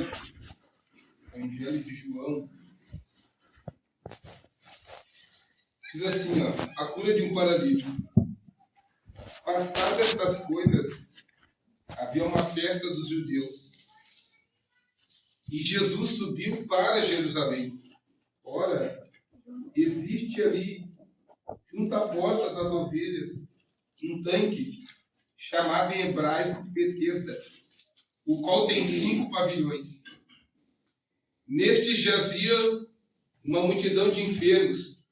ler o Evangelho de João. Diz assim, a cura de um paralítico. Passadas estas coisas, havia uma festa dos judeus. E Jesus subiu para Jerusalém. Ora, existe ali, junto à porta das ovelhas, um tanque, chamado em hebraico Betesda, o qual tem 5 pavilhões. Neste jazia uma multidão de enfermos,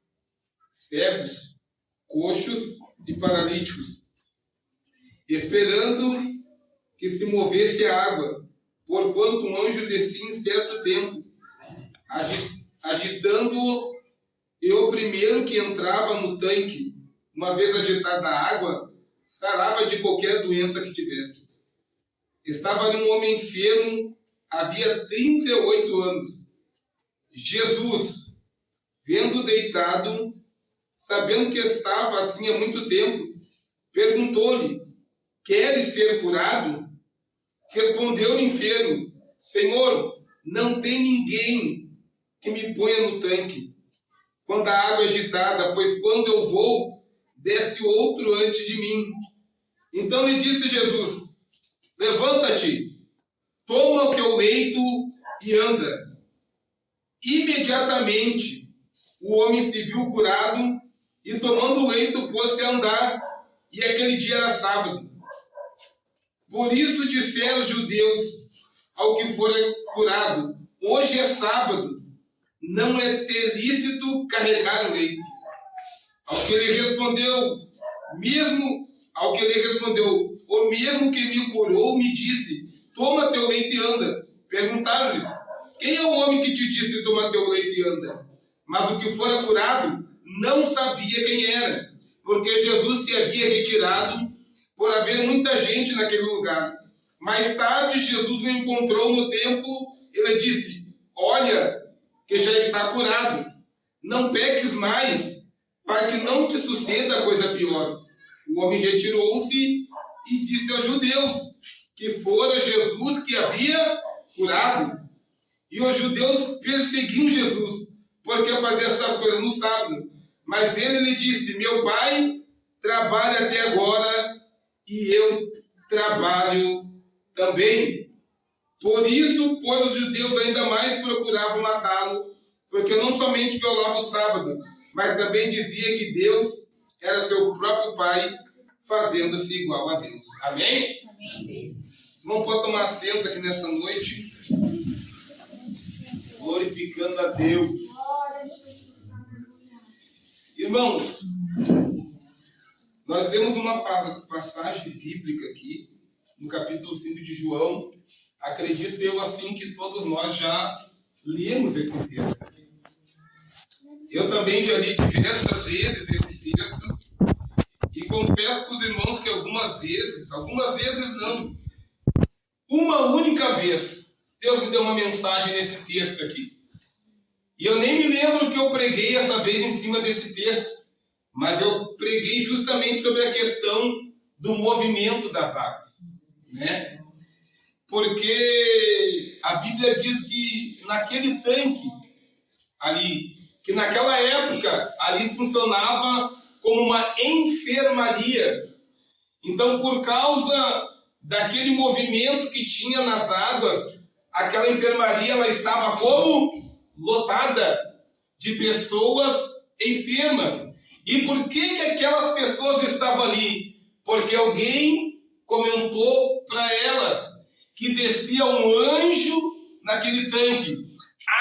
cegos, coxos e paralíticos, esperando que se movesse a água, porquanto um anjo descia em certo tempo, agitando-o, e o primeiro que entrava no tanque, uma vez agitada a água, sarava de qualquer doença que tivesse. Estava ali um homem enfermo, havia 38 anos. Jesus, vendo deitado, sabendo que estava assim há muito tempo, perguntou-lhe: queres ser curado? Respondeu o enfermo: Senhor, não tem ninguém que me ponha no tanque quando a água é agitada, pois quando eu vou, desce outro antes de mim. Então lhe disse Jesus: levanta-te, toma o teu leito e anda. Imediatamente o homem se viu curado e, tomando o leito, pôs-se a andar, e aquele dia era sábado. Por isso disseram os judeus ao que fora curado: hoje é sábado, não é ter lícito carregar o leito. Ao que ele respondeu, o mesmo que me curou me disse: toma teu leito e anda. Perguntaram-lhes: quem é o homem que te disse: toma teu leito e anda? Mas o que fora curado não sabia quem era, porque Jesus se havia retirado por haver muita gente naquele lugar. Mais tarde, Jesus o encontrou no templo. Ele disse: olha, que já está curado. Não peques mais, para que não te suceda coisa pior. O homem retirou-se e disse aos judeus que fora Jesus que havia curado. E os judeus perseguiam Jesus, porque fazia estas coisas no sábado. Mas ele lhe disse: meu pai trabalha até agora, e eu trabalho também. Por isso, pois, os judeus ainda mais procuravam matá-lo, porque não somente violava o sábado, mas também dizia que Deus era seu próprio pai, fazendo-se igual a Deus. Amém? Amém. Vamos poder tomar assento aqui nessa noite, glorificando a Deus. Irmãos, nós vemos uma passagem bíblica aqui, no capítulo 5 de João. Acredito eu assim que todos nós já lemos esse texto. Eu também já li diversas vezes esse texto, e confesso para os irmãos que algumas vezes não, uma única vez, Deus me deu uma mensagem nesse texto aqui. E eu nem me lembro que eu preguei essa vez em cima desse texto, mas eu preguei justamente sobre a questão do movimento das águas, né? Porque a Bíblia diz que naquele tanque ali, que naquela época ali funcionava como uma enfermaria. Então, por causa daquele movimento que tinha nas águas, aquela enfermaria ela estava como lotada de pessoas enfermas. E por que aquelas pessoas estavam ali? Porque alguém comentou para elas que descia um anjo naquele tanque,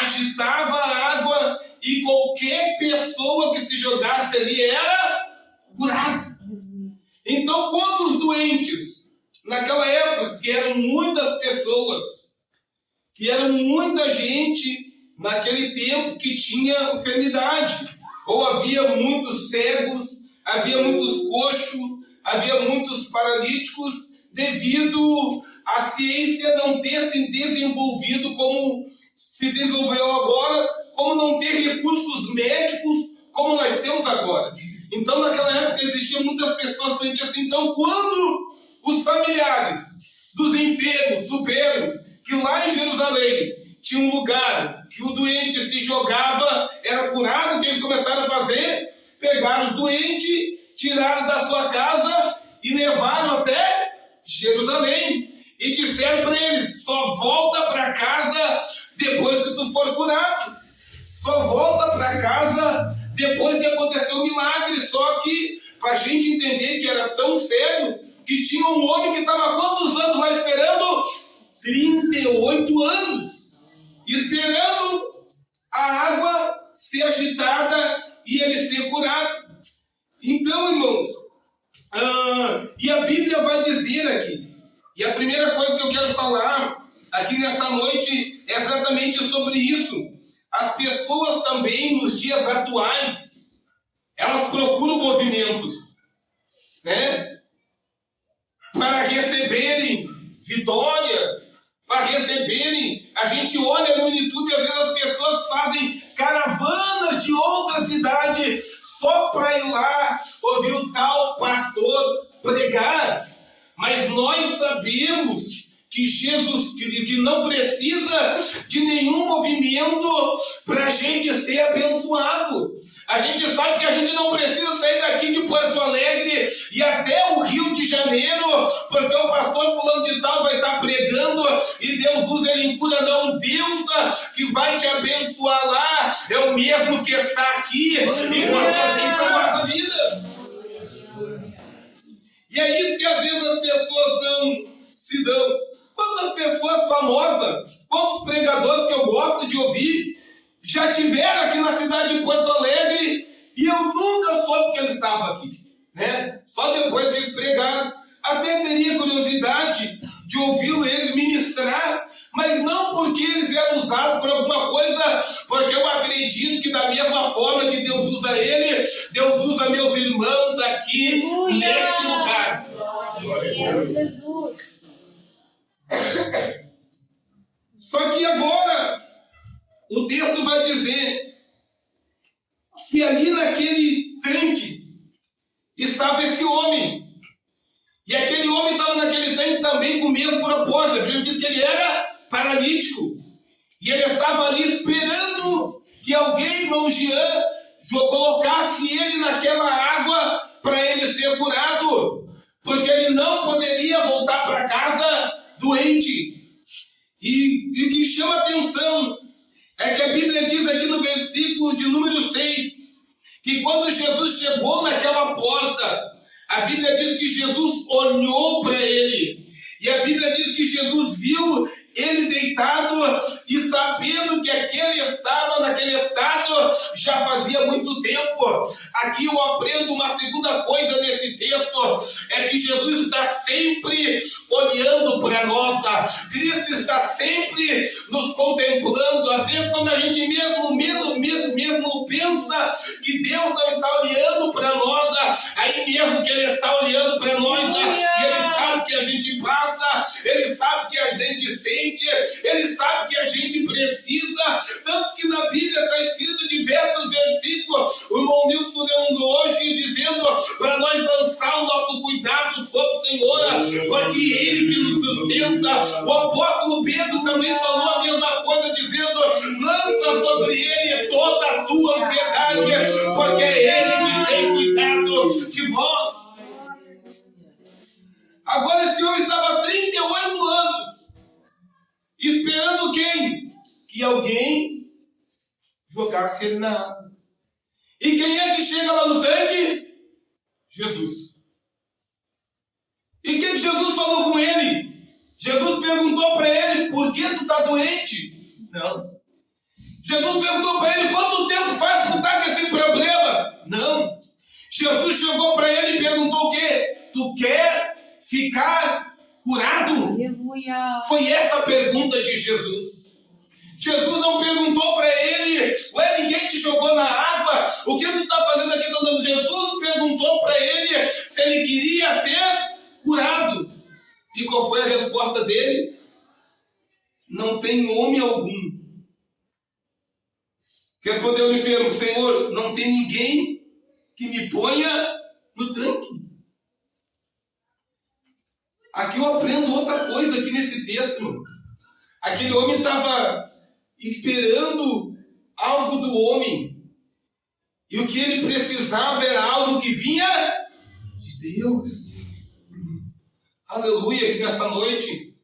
agitava a água, e qualquer pessoa que se jogasse ali era curada. Então, quantos doentes naquela época, que eram muitas pessoas, que eram muita gente naquele tempo que tinha enfermidade, ou havia muitos cegos, havia muitos coxos, havia muitos paralíticos, devido à ciência não ter se desenvolvido como se desenvolveu agora, como não ter recursos médicos como nós temos agora. Então, naquela época, existiam muitas pessoas doentes assim. Então, quando os familiares dos enfermos souberam que lá em Jerusalém tinha um lugar que o doente se jogava, era curado. O que eles começaram a fazer? Pegaram os doentes, tiraram da sua casa e levaram até Jerusalém. E disseram para eles: só volta para casa depois que tu for curado. Só volta para casa depois que aconteceu o milagre. Só que, para a gente entender que era tão sério, que tinha um homem que estava quantos anos lá esperando? 38 anos. Esperando a água ser agitada e ele ser curado. Então, irmãos, e a Bíblia vai dizer aqui, e a primeira coisa que eu quero falar aqui nessa noite é exatamente sobre isso. As pessoas também, nos dias atuais, elas procuram movimentos, né? Para receberem vitória, para receberem. A gente olha no YouTube e às vezes as pessoas fazem caravanas de outra cidade só para ir lá ouvir o tal pastor pregar. Mas nós sabemos que Jesus, que não precisa de nenhum movimento para a gente ser abençoado. A gente sabe que a gente não precisa sair daqui de Porto Alegre e até o Rio de Janeiro, porque o pastor fulano de tal vai estar pregando e Deus usa ele em cura. Não, Deus que vai te abençoar lá é o mesmo que está aqui e pode fazer isso na nossa vida. E é isso que às vezes as pessoas não se dão. Quantas pessoas famosas, quantos pregadores que eu gosto de ouvir, já tiveram aqui na cidade de Porto Alegre e eu nunca soube que eles estavam aqui, né? Só depois que eles pregaram. Até teria curiosidade de ouvi-lo eles ministrar, mas não porque eles eram usados por alguma coisa, porque eu acredito que da mesma forma que Deus usa ele, Deus usa meus irmãos aqui neste lugar. Glória a Deus, Jesus. Só que agora o texto vai dizer que ali naquele tanque estava esse homem. E aquele homem estava naquele tanque também com o mesmo propósito. A Bíblia diz que ele era paralítico. E ele estava ali esperando que alguém, irmão Jean, colocasse ele naquela água para ele ser curado. Porque ele não poderia voltar para casa doente. E o que chama atenção é que a Bíblia diz aqui no versículo de número 6, que quando Jesus chegou naquela porta, a Bíblia diz que Jesus olhou para ele. E a Bíblia diz que Jesus viu ele deitado e sabendo que aquele estava naquele estado já fazia muito tempo. Aqui eu aprendo uma segunda coisa nesse texto, é que Jesus está sempre olhando para nós, tá? Cristo está sempre nos contemplando. Às vezes quando a gente mesmo pensa que Deus não está olhando para nós, aí mesmo que Ele está olhando para nós, e Ele sabe que a gente passa, Ele sabe que a gente sente, Ele sabe que a gente precisa. Tanto que na Bíblia está escrito diversos versículos, o irmão Nilson lendo hoje, dizendo para nós lançar o nosso cuidado sobre o Senhor, porque Ele que nos sustenta. O apóstolo Pedro também falou a mesma coisa, dizendo: lança sobre Ele toda a tua ansiedade, porque é Ele que tem cuidado de vós. Agora esse homem estava há 38 anos esperando quem? Que alguém jogasse ele na água. E quem é que chega lá no tanque? Jesus. E o que Jesus falou com ele? Jesus perguntou para ele: por que tu está doente? Não. Jesus perguntou para ele: quanto tempo faz que tu está com esse problema? Não. Jesus chegou para ele e perguntou o quê? Tu quer ficar curado? Aleluia. Foi essa a pergunta de Jesus. Jesus não perguntou para ele: ué, ninguém te jogou na água? O que tu está fazendo aqui? Não. Jesus perguntou para ele se ele queria ser curado. E qual foi a resposta dele? Não tem homem algum. Respondeu o enfermo: Senhor, não tem ninguém que me ponha no tanque. Aqui eu aprendo outra coisa aqui nesse texto, irmão. Aquele homem estava esperando algo do homem. E o que ele precisava era algo que vinha de Deus. Aleluia, aqui nessa noite.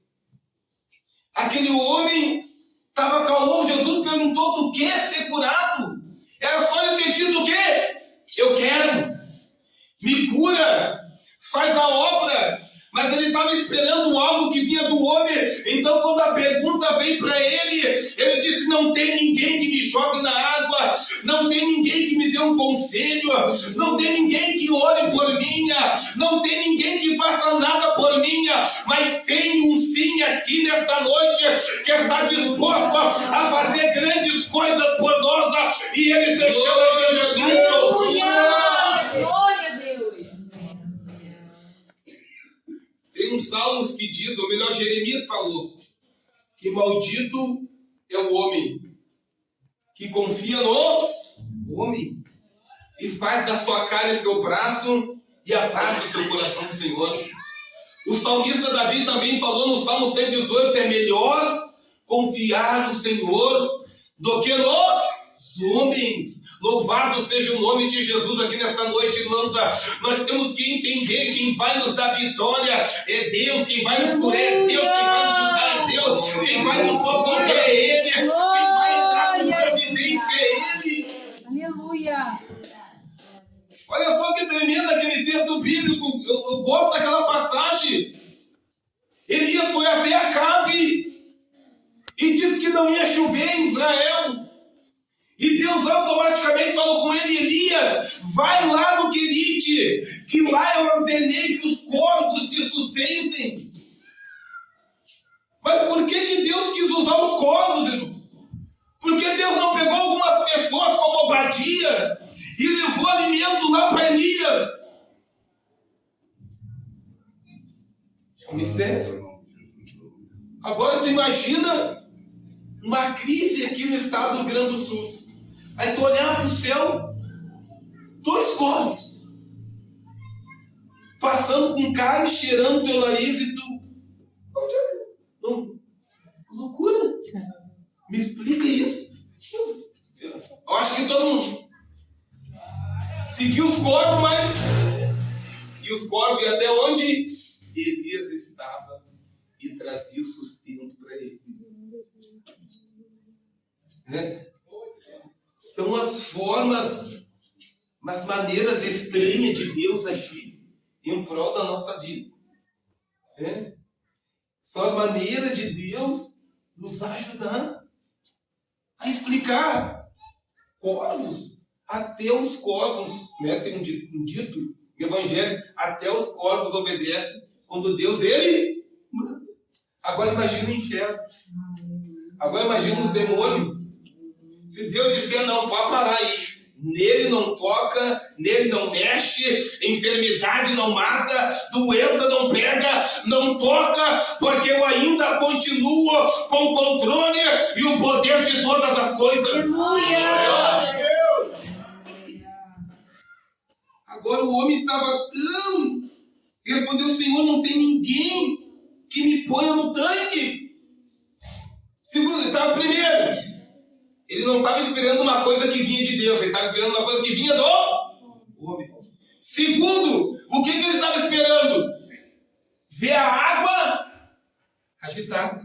Aquele homem estava calmo. Jesus perguntou: tu quer ser curado? Era só ele ter dito o quê? Eu quero. Me cura. Faz a obra. Mas ele estava esperando algo que vinha do homem. Então, quando a pergunta veio para ele, ele disse: não tem ninguém que me jogue na água, não tem ninguém que me dê um conselho, não tem ninguém que ore por mim, não tem ninguém que faça nada por mim, mas tem um sim aqui nesta noite que está disposto a fazer grandes coisas por nós, e ele se chama Jesus Cristo. Glória a Deus. Tem uns salmos que diz, ou melhor, Jeremias falou, que maldito é o homem que confia no homem e faz da sua carne seu braço e aparta o seu coração do Senhor. O salmista Davi também falou no Salmo 118, é melhor confiar no Senhor do que nos homens. Louvado seja o nome de Jesus aqui nesta noite, irmã. Nós temos que entender: quem vai nos dar vitória é Deus, quem vai nos curar é Deus, quem vai nos ajudar é Deus, quem vai nos socorrer é Ele, quem vai entrar com providência é Ele. Aleluia. Olha só que tremendo aquele texto bíblico. Eu gosto daquela passagem. Elias foi até Acabe e disse que não ia chover em Israel. E Deus automaticamente falou com ele: Elias, vai lá no Querite, que lá eu ordenei que os corvos te sustentem. Mas por que Deus quis usar os corvos, irmão? Porque Deus não pegou algumas pessoas como Obadia e levou alimento lá para Elias? É um mistério. Agora tu imagina uma crise aqui no estado do Rio Grande do Sul. Aí tu olhar para o céu, 2 corvos passando com carne, cheirando teu nariz, e tu... Não, loucura. Me explica isso. Eu acho que todo mundo seguiu os corvos, mas... E os corvos iam até onde Elias estava e trazia o sustento para eles. São as formas, as maneiras estranhas de Deus agir em prol da nossa vida. São as maneiras de Deus nos ajudar a explicar. Corvos, até os corvos, tem um dito no Evangelho, até os corvos obedecem quando Deus, Ele manda. Agora imagina o inferno. Agora imagina os demônios. Se Deus disser: não, pode parar aí, nele não toca, nele não mexe, enfermidade não mata, doença não pega, não toca, porque eu ainda continuo com o controle e o poder de todas as coisas. Agora o homem estava tão... Ele respondeu: Senhor, não tem ninguém que me ponha no tanque. Segundo, ele estava primeiro. Ele não estava esperando uma coisa que vinha de Deus, ele estava esperando uma coisa que vinha do homem. Segundo, o que ele estava esperando? Ver a água agitada.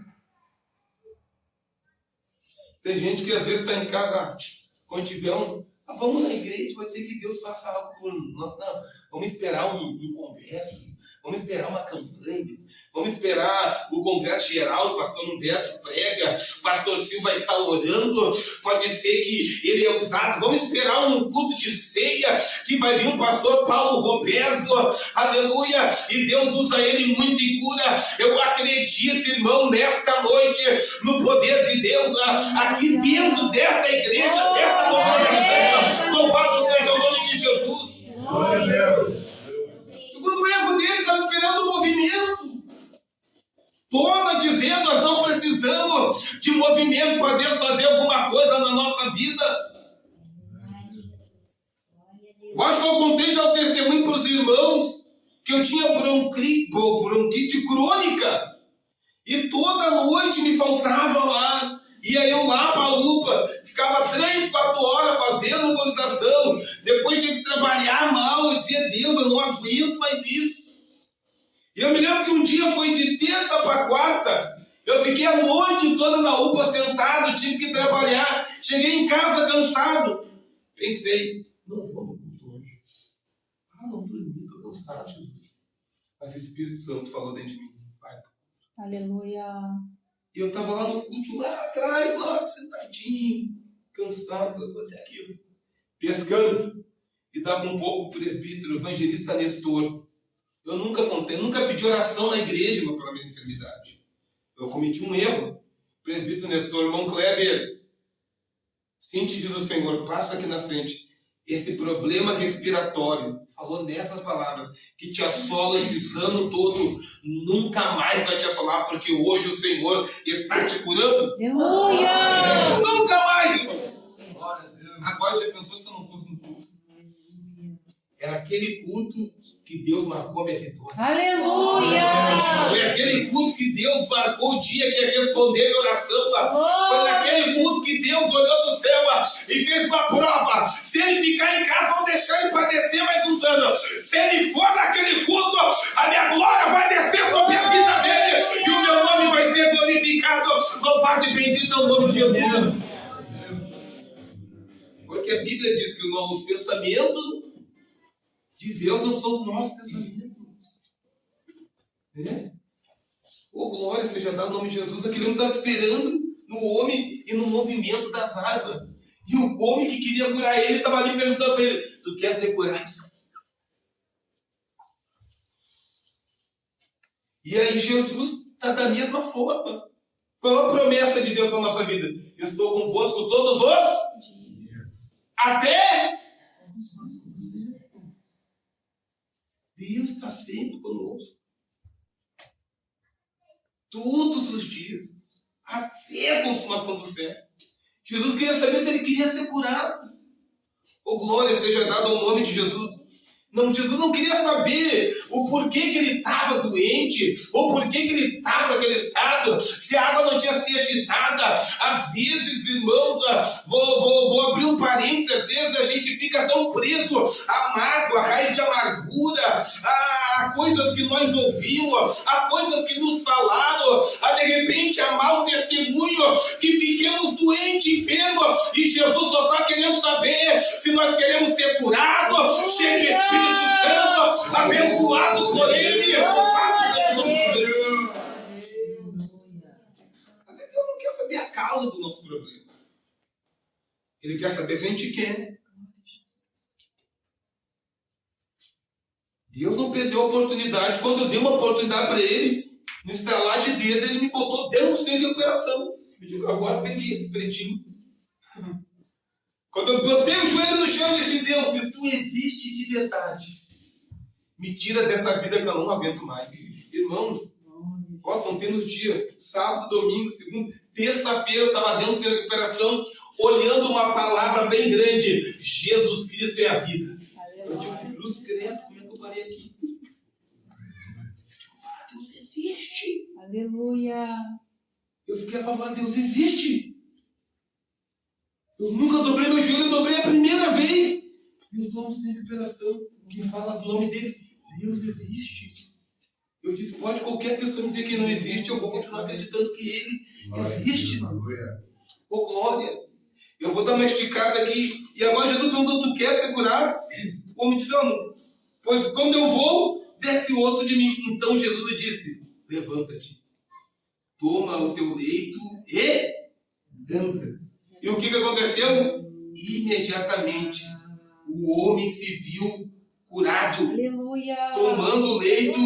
Tem gente que às vezes está em casa, quando tiver vamos na igreja, pode ser que Deus faça algo por nós. Não, vamos esperar um congresso, vamos esperar uma campanha, vamos esperar o congresso geral, o pastor Humberto prega, o pastor Silva está orando, pode ser que ele é usado, vamos esperar um culto de ceia, que vai vir o pastor Paulo Roberto, aleluia, e Deus usa ele muito em cura. Eu acredito, irmão, nesta noite, no poder de Deus, aqui dentro desta igreja, desta congregação. Louvado seja o nome de Jesus. Glória a Deus. Segundo erro dele, estava esperando o movimento. Toma dizendo: nós não precisamos de movimento para Deus fazer alguma coisa na nossa vida. Eu acho que eu contei já o testemunho para os irmãos que eu tinha bronquite crônica. E toda noite me faltava lá. Ia eu lá para a UPA, ficava 3, 4 horas fazendo organização. Depois tinha que trabalhar mal. Eu dizia, Deus, eu não aguento mais isso. E eu me lembro que um dia foi de terça para quarta. Eu fiquei a noite toda na UPA sentado, tive que trabalhar. Cheguei em casa cansado. Pensei, não vou no culto hoje. Não dormi, estou cansado, Jesus. Mas o Espírito Santo falou dentro de mim. Vai. Aleluia. E eu estava lá no culto, lá atrás, lá sentadinho, cansado, até aquilo. Pescando. E estava um pouco o presbítero, o evangelista Nestor. Eu nunca pedi oração na igreja para minha enfermidade. Eu cometi um erro. O presbítero Nestor, irmão Kleber, sim te diz o Senhor, passa aqui na frente. Esse problema respiratório, falou nessas palavras, que te assola esses anos todo, nunca mais vai te assolar, porque hoje o Senhor está te curando. Aleluia! Nunca mais, irmão. Agora já pensou se eu não fosse no culto? Era aquele culto que Deus marcou a minha vitória. Aleluia! Foi aquele culto que Deus marcou o dia que ia responder a minha oração. Foi naquele culto que Deus olhou do céu e fez uma prova. Se ele ficar em casa, vão deixar ele padecer mais uns anos. Se ele for naquele culto, a minha glória vai descer sobre a vida dele e o meu nome vai ser glorificado. Louvado e bendito é o nome de Jesus. Porque a Bíblia diz que os pensamentos de Deus não são os nossos pensamentos. Glória seja dada no nome de Jesus. Aquele homem estava esperando no homem e no movimento das águas. E o homem que queria curar ele estava ali perguntando para ele: tu quer ser curado? E aí Jesus está da mesma forma. Qual a promessa de Deus para a nossa vida? Eu estou convosco todos os dias. Até Deus está sempre conosco. Todos os dias. Até a consumação do século. Jesus queria saber se ele queria ser curado. Glória seja dada ao nome de Jesus. Não, Jesus não queria saber o porquê que ele estava doente, ou porquê que ele estava naquele estado, se a água não tinha sido agitada. Às vezes, irmãos, vou abrir um parênteses, às vezes a gente fica tão preso à mágoa, à raiz de amargura, a coisas que nós ouvimos, a coisas que nos falaram, a de repente a mau testemunho, que fiquemos doentes, enfermos, e Jesus só está querendo saber se nós queremos ser curados, cheio de Espírito Santo, abençoado por Ele. Deus não quer saber a causa do nosso problema. Ele quer saber se a gente quer. Deus não perdeu a oportunidade. Quando eu dei uma oportunidade para Ele, no estalar de dedo, Ele me botou dentro do centro de recuperação. Eu digo, agora peguei esse pretinho. Quando eu botei o joelho no chão e disse: Deus, se tu existe de verdade, me tira dessa vida que eu não aguento mais. Irmãos, contei nos dias, sábado, domingo, segunda, terça-feira, eu estava dentro de recuperação, olhando uma palavra bem grande: Jesus Cristo é a vida. Eu digo, cruz credo, como é que eu parei aqui? Eu digo, Deus existe. Aleluia. Eu fiquei apavorado: Deus existe. Eu nunca dobrei meu joelho, eu dobrei a primeira vez. E eu estou em recuperação, que fala do nome dele. Deus existe. Eu disse: pode qualquer pessoa me dizer que não existe, eu vou continuar acreditando que ele existe. Glória. Eu vou dar uma esticada aqui. E agora Jesus perguntou: tu quer ser curado? O homem disse: não. Pois quando eu vou, desce outro de mim. Então Jesus lhe disse: levanta-te, toma o teu leito e anda. E o que aconteceu? Imediatamente o homem se viu curado. Aleluia. Tomando o leito,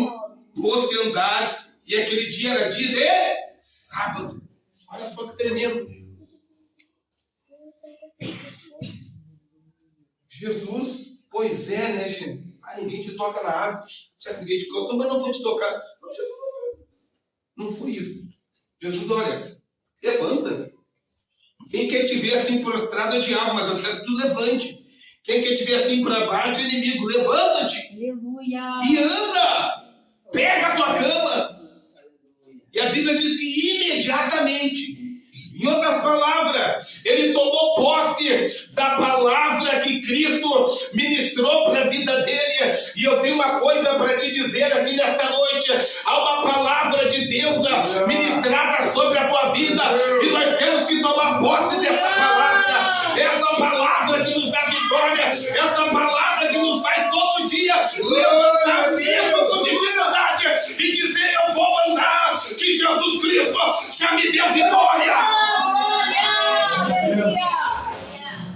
pôs-se a andar. E aquele dia era dia de sábado. Olha só que tremendo. Jesus, pois é, né, gente? Ninguém te toca na água. Já que ninguém te toca, mas não vou te tocar. Não, Jesus não foi isso. Jesus, olha, levanta. Quem quer te ver assim prostrado é o diabo, mas eu quero que tu levante. Quem quer te ver assim para baixo é o inimigo. Levanta-te. Aleluia. E anda. Pega a tua cama. E a Bíblia diz que imediatamente, em outras palavras, ele tomou posse da palavra que Cristo ministrou para a vida dele. E eu tenho uma coisa para te dizer aqui nesta noite: há uma palavra de Deus ministrada sobre a tua vida, e nós temos que tomar posse dessa palavra. Essa palavra que nos dá vitória, essa palavra que nos faz todo dia levantar mesmo com dificuldade e dizer: eu vou andar, que Jesus Cristo já me deu vitória.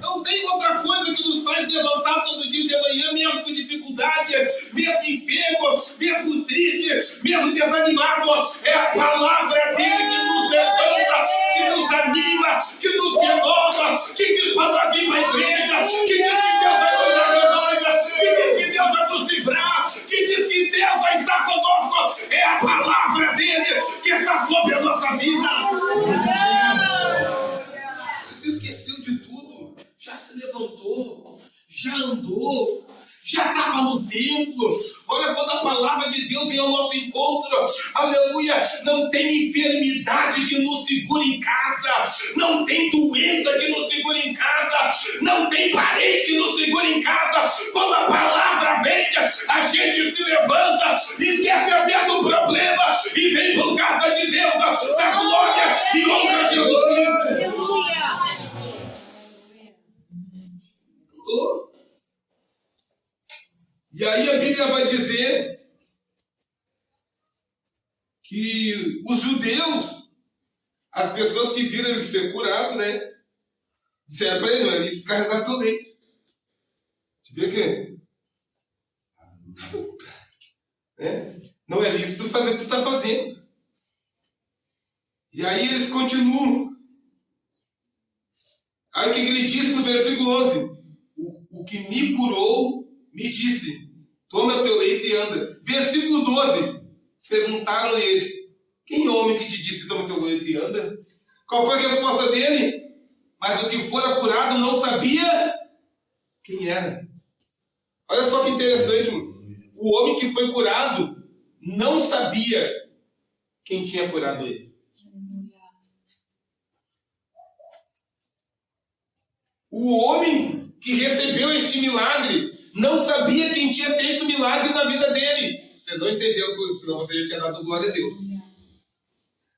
Não tem outra coisa que nos faz levantar todo dia de manhã, mesmo com dificuldade, mesmo enfermo, mesmo triste, mesmo desanimado. É a palavra dele que nos levanta, que nos anima, que nos renova, que diz para nós vir para a igreja, que diz que Deus vai cuidar de nós, que diz que Deus vai nos livrar, que diz que Deus vai estar conosco. É a palavra dele que está sobre a nossa vida. Você esqueceu de tudo, já se levantou, já andou, já estava no templo. Olha, quando a palavra de Deus vem ao nosso encontro, aleluia, não tem enfermidade que nos segure em casa, não tem doença que nos segure em casa, não tem parede que nos segure em casa. Quando a palavra vem, a gente se levanta, esquece até do problema e vem por causa de Deus, da glória e honra a Jesus Cristo. E aí a Bíblia vai dizer que os judeus, as pessoas que viram ele ser curado, né, disseram para ele: não é lícito carregar teu leito. Você vê que não é lícito fazer o que tu está fazendo. E aí eles continuam. Aí o que ele disse no versículo 11? O que me curou me disse: toma o teu leito e anda. Versículo 12. Perguntaram eles: quem é o homem que te disse toma o teu leito e anda? Qual foi a resposta dele? Mas o que fora curado não sabia quem era. Olha só que interessante. O homem que foi curado não sabia quem tinha curado ele. O homem que recebeu este milagre não sabia quem tinha feito o milagre na vida dele. Você não entendeu, senão você já tinha dado glória a Deus.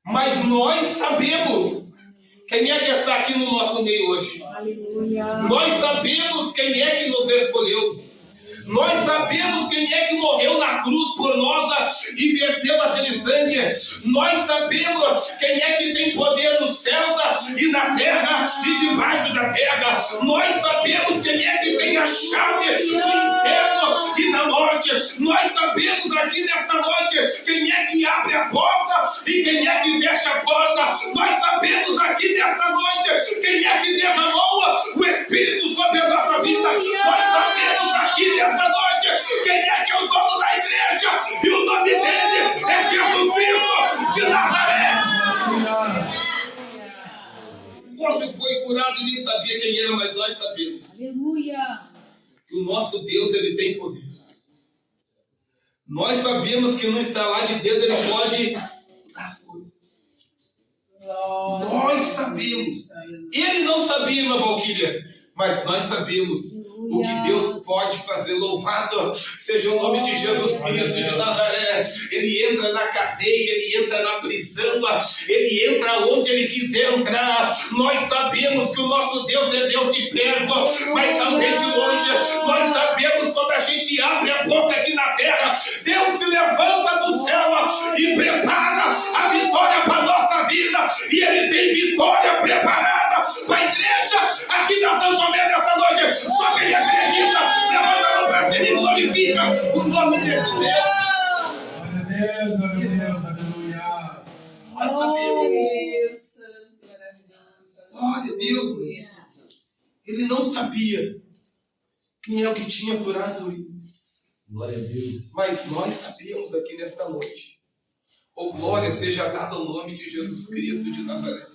Mas nós sabemos quem é que está aqui no nosso meio hoje. Aleluia. Nós sabemos quem é que nos escolheu. Nós sabemos quem é que morreu na cruz por nós e verteu aquele sangue. Nós sabemos quem é que tem poder nos céus e na terra e debaixo da terra. Nós sabemos quem é que tem a chave do inferno e da morte. Nós sabemos aqui nesta noite quem é que abre a porta e quem é que fecha a porta. Nós sabemos aqui nesta noite quem é que derramou o Espírito sobre a nossa vida. Nós sabemos aqui nesta noite quem é que é o dono da igreja, e o nome dele é Jesus Cristo de Nazaré. Você foi curado e nem sabia quem era, mas nós sabemos. Aleluia. Que o nosso Deus, ele tem poder. Nós sabemos que no estalar de dedo ele pode mudar as coisas. Nós sabemos. Ele não sabia, irmã Valquíria, mas nós sabemos o que Deus pode fazer. Louvado seja o nome de Jesus Cristo de Nazaré. Ele entra na cadeia, ele entra na prisão, ele entra onde ele quiser entrar. Nós sabemos que o nosso Deus é Deus de perto, mas também de longe. Nós sabemos quando a gente abre a boca aqui na terra, Deus se levanta do céu e prepara a vitória para a nossa vida. E ele tem vitória preparada para a igreja aqui da São Tomé nesta noite. Só quem acredita, levanta a mão para cima e glorifica o nome desse Deus. Aleluia. Nós sabemos. Olha, Deus, ele não sabia quem é o que tinha curado ele. Glória a Deus. Mas nós sabemos aqui nesta noite. Oh, glória seja dada ao nome de Jesus Cristo de Nazaré.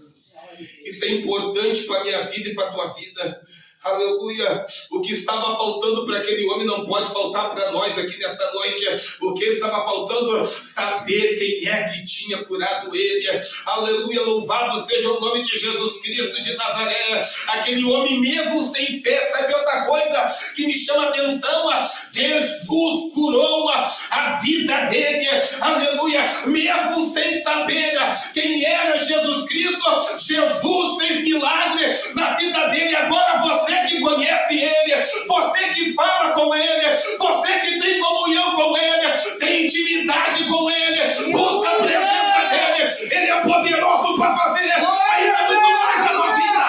Isso é importante para a minha vida e para a tua vida. Aleluia. O que estava faltando para aquele homem não pode faltar para nós aqui nesta noite. O que estava faltando? Saber quem é que tinha curado ele. Aleluia. Louvado seja o nome de Jesus Cristo de Nazaré. Aquele homem mesmo sem fé, sabe outra coisa que me chama a atenção? Jesus curou a vida dele. Aleluia. Mesmo sem saber quem era Jesus Cristo, Jesus fez milagre na vida dele. Agora você que conhece ele, você que fala com ele, você que tem comunhão com ele, tem intimidade com ele, busca a presença dele, ele é poderoso para fazer ainda muito mais na tua vida.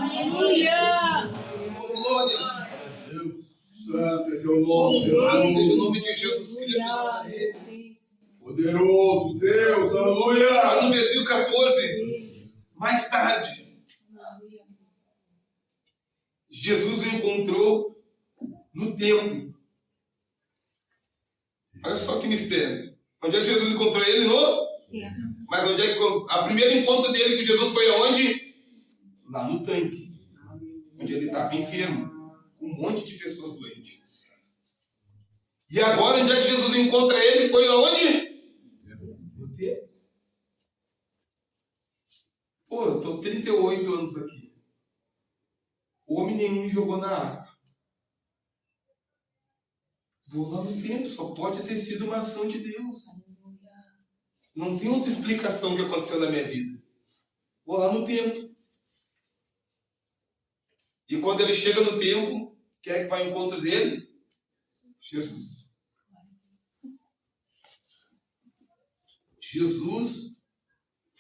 Aleluia. Oh, glória. Deus Santo é teu nome, Louvado seja o Jesus. nome de Jesus Cristo de Nazaré. Poderoso Deus, Lá aleluia. no versículo 14, mais tarde, Jesus o encontrou no templo. Olha só que mistério. Onde é que Jesus encontrou ele? Mas onde é que o primeiro encontro dele com Jesus foi aonde? Lá no tanque. Onde ele estava enfermo. Com um monte de pessoas doentes. E agora onde é que Jesus encontra ele? Foi aonde? No templo. Pô, eu estou 38 anos aqui. Homem nenhum me jogou na água. Vou lá no templo, só pode ter sido uma ação de Deus. Não tem outra explicação que aconteceu na minha vida. Vou lá no templo. E quando ele chega no templo, quem é que vai ao encontro dele? Jesus. Jesus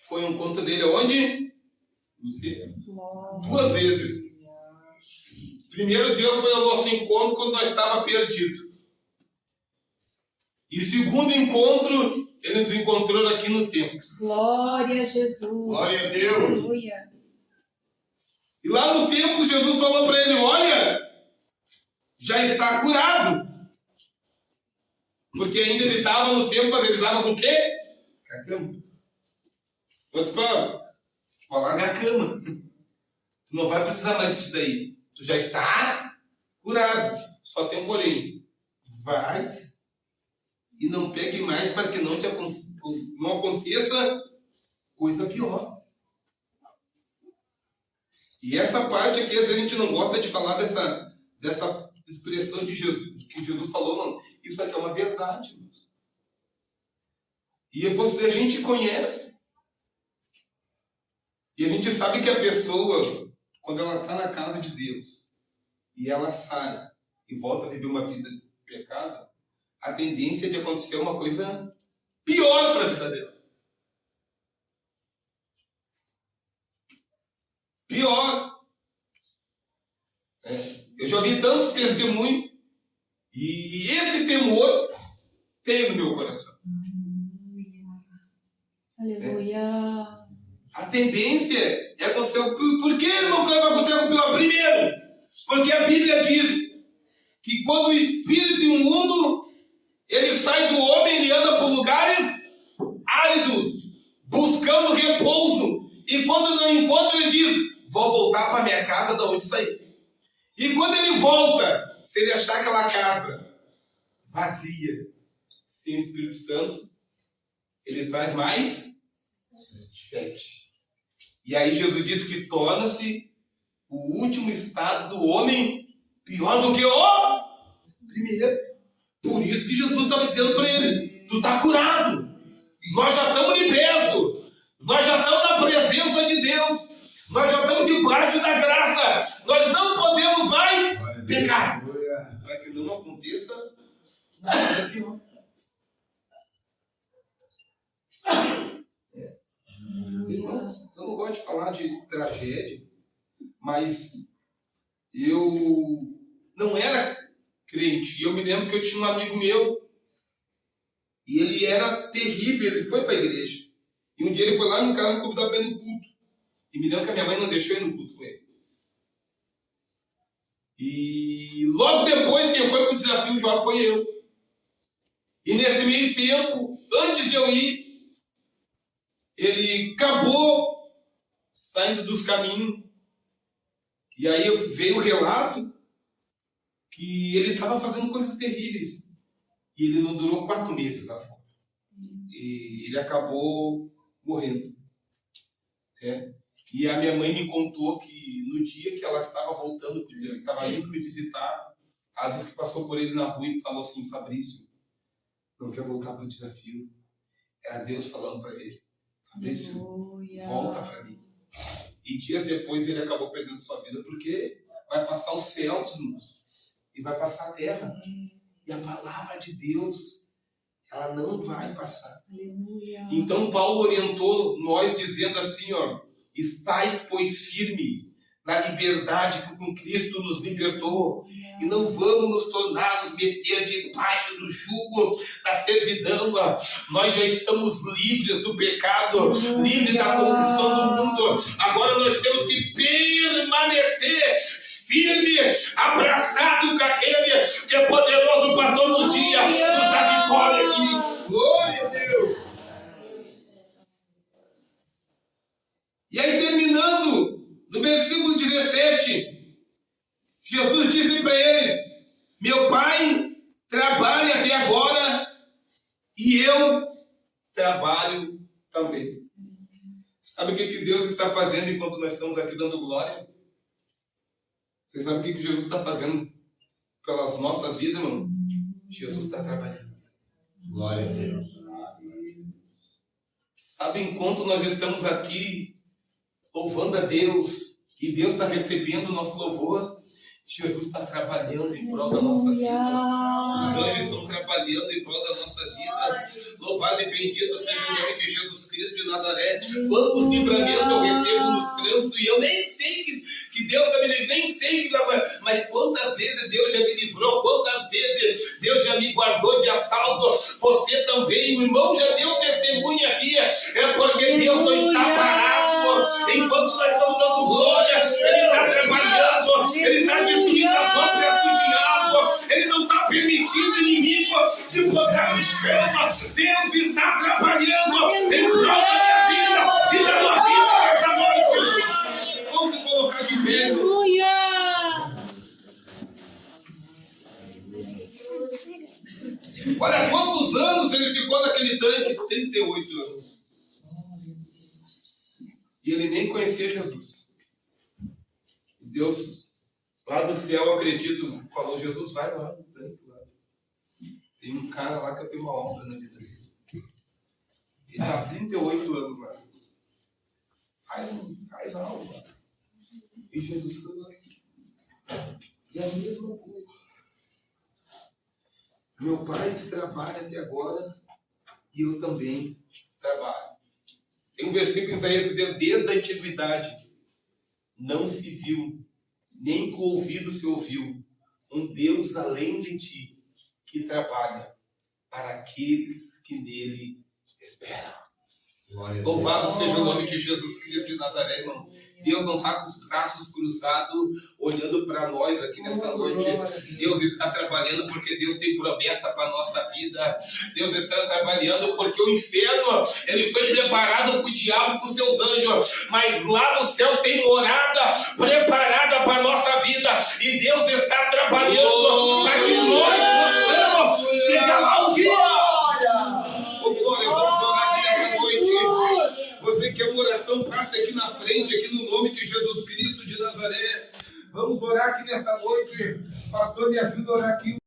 foi ao encontro dele aonde? No templo. 2 vezes. Primeiro, Deus foi ao nosso encontro quando nós estávamos perdidos. E segundo encontro, Ele nos encontrou aqui no templo. Glória a Jesus. Glória a Deus. Aleluia. E lá no templo, Jesus falou para ele, olha, já está curado. Porque ainda ele estava no templo, mas ele estava com o quê? Com a cama. Outras palavras, larga a cama. Tu não vai precisar mais disso daí. Tu já está curado. Só tem um porém. Vai e não pegue mais para que não aconteça coisa pior. E essa parte aqui, às vezes a gente não gosta de falar dessa expressão de Jesus, que Jesus falou, não. Isso aqui é uma verdade. Irmãos. E a gente conhece. E a gente sabe que a pessoa, quando ela está na casa de Deus, e ela sai e volta a viver uma vida de pecado, a tendência é de acontecer uma coisa pior para a vida dela. Pior. Eu já vi tantos testemunhos e esse temor tem no meu coração. Aleluia. A tendência é acontecer. Por que não vai acontecer o pior? Primeiro, porque a Bíblia diz que quando o espírito imundo ele sai do homem, ele anda por lugares áridos, buscando repouso. E quando não encontra, ele diz, vou voltar para minha casa de onde saí. E quando ele volta, se ele achar aquela casa vazia, sem o Espírito Santo, ele traz mais 7. E aí Jesus diz que torna-se o último estado do homem pior do que o primeiro. Por isso que Jesus estava dizendo para ele, tu está curado. Nós já estamos libertos. Nós já estamos na presença de Deus. Nós já estamos debaixo da graça. Nós não podemos mais pecar. Para que não aconteça nada pior. Irmãos, eu não gosto de falar de tragédia, mas eu não era crente. E eu me lembro que eu tinha um amigo meu e ele era terrível, ele foi para a igreja. E um dia ele foi lá no carro me convidar para ir no culto. E me lembro que a minha mãe não deixou ir no culto com ele. E logo depois quem foi para o desafio já foi eu. E nesse meio tempo, antes de eu ir, ele acabou saindo dos caminhos E aí veio o relato que ele estava fazendo coisas terríveis. E ele não durou 4 meses a fome. E ele acabou morrendo. E a minha mãe me contou que no dia que ela estava voltando, ele estava indo me visitar, ela disse que passou por ele na rua e falou assim: Fabrício, não quer voltar para o desafio? Era Deus falando para ele: Fabrício, volta para mim. E dias depois ele acabou perdendo sua vida, porque vai passar os céus e vai passar a terra. E a palavra de Deus, ela não vai passar. Aleluia. Então Paulo orientou nós dizendo assim, ó: estais, pois, firme na liberdade que com Cristo nos libertou, e não vamos nos tornar, nos meter debaixo do jugo da servidão. Nós já estamos livres do pecado, livres da corrupção do mundo. Agora nós temos que permanecer firme, abraçado com aquele que é poderoso para todos os dias nos dar vitória aqui. Glória a Deus! E aí, terminando, no versículo 17, Jesus disse para eles: meu Pai trabalha até agora e eu trabalho também. Sabe o que Deus está fazendo enquanto nós estamos aqui dando glória? Você sabe o que Jesus está fazendo pelas nossas vidas, irmão? Jesus está trabalhando. Glória a Deus. Sabe, enquanto nós estamos aqui louvando a Deus, e Deus está recebendo o nosso louvor, Jesus está trabalhando em prol da nossa vida. Os anjos estão trabalhando em prol da nossa vida. Louvado e bendito seja o nome de Jesus Cristo de Nazaré. Quantos livramentos eu recebo nos trânsitos, e eu nem sei que Deus está me livrando, nem sei mas quantas vezes Deus já me livrou, quantas vezes Deus já me guardou de assalto. Você também, o irmão já deu testemunho aqui, é porque Deus não está parado. Enquanto nós estamos dando glória, Ele está trabalhando, Ele está destruindo as obras do diabo, Ele não está permitindo o inimigo te botar no chão. Deus está trabalhando em prol da minha vida e da tua vida esta noite. Vamos se colocar de pé. Aleluia. Olha quantos anos ele ficou naquele tanque: 38 anos. E ele nem conhecia Jesus. Deus, lá do céu, acredito, falou: Jesus, vai lá no tanque. Tem um cara lá que eu tenho uma obra na vida dele. Ele está há 38 anos lá. Faz algo lá. E Jesus foi lá. E a mesma coisa. Meu pai trabalha até agora e eu também trabalho. Tem um versículo em Isaías que deu: desde a antiguidade não se viu, nem com o ouvido se ouviu, um Deus além de ti, que trabalha para aqueles que nele esperam. Louvado seja o nome de Jesus Cristo de Nazaré, irmão. Deus não está com os braços cruzados olhando para nós aqui nesta noite. Deus está trabalhando porque Deus tem promessa para a nossa vida. Deus está trabalhando porque o inferno, ele foi preparado para o diabo e para os seus anjos, mas lá no céu tem morada preparada para a nossa vida, e Deus está trabalhando para que nós possamos chegar lá um dia. Oh, glória, vamos orar aqui nessa noite. Você que é uma oração, passa aqui na frente, aqui no nome de Jesus Cristo de Nazaré. Vamos orar aqui nesta noite. Pastor, me ajuda a orar aqui.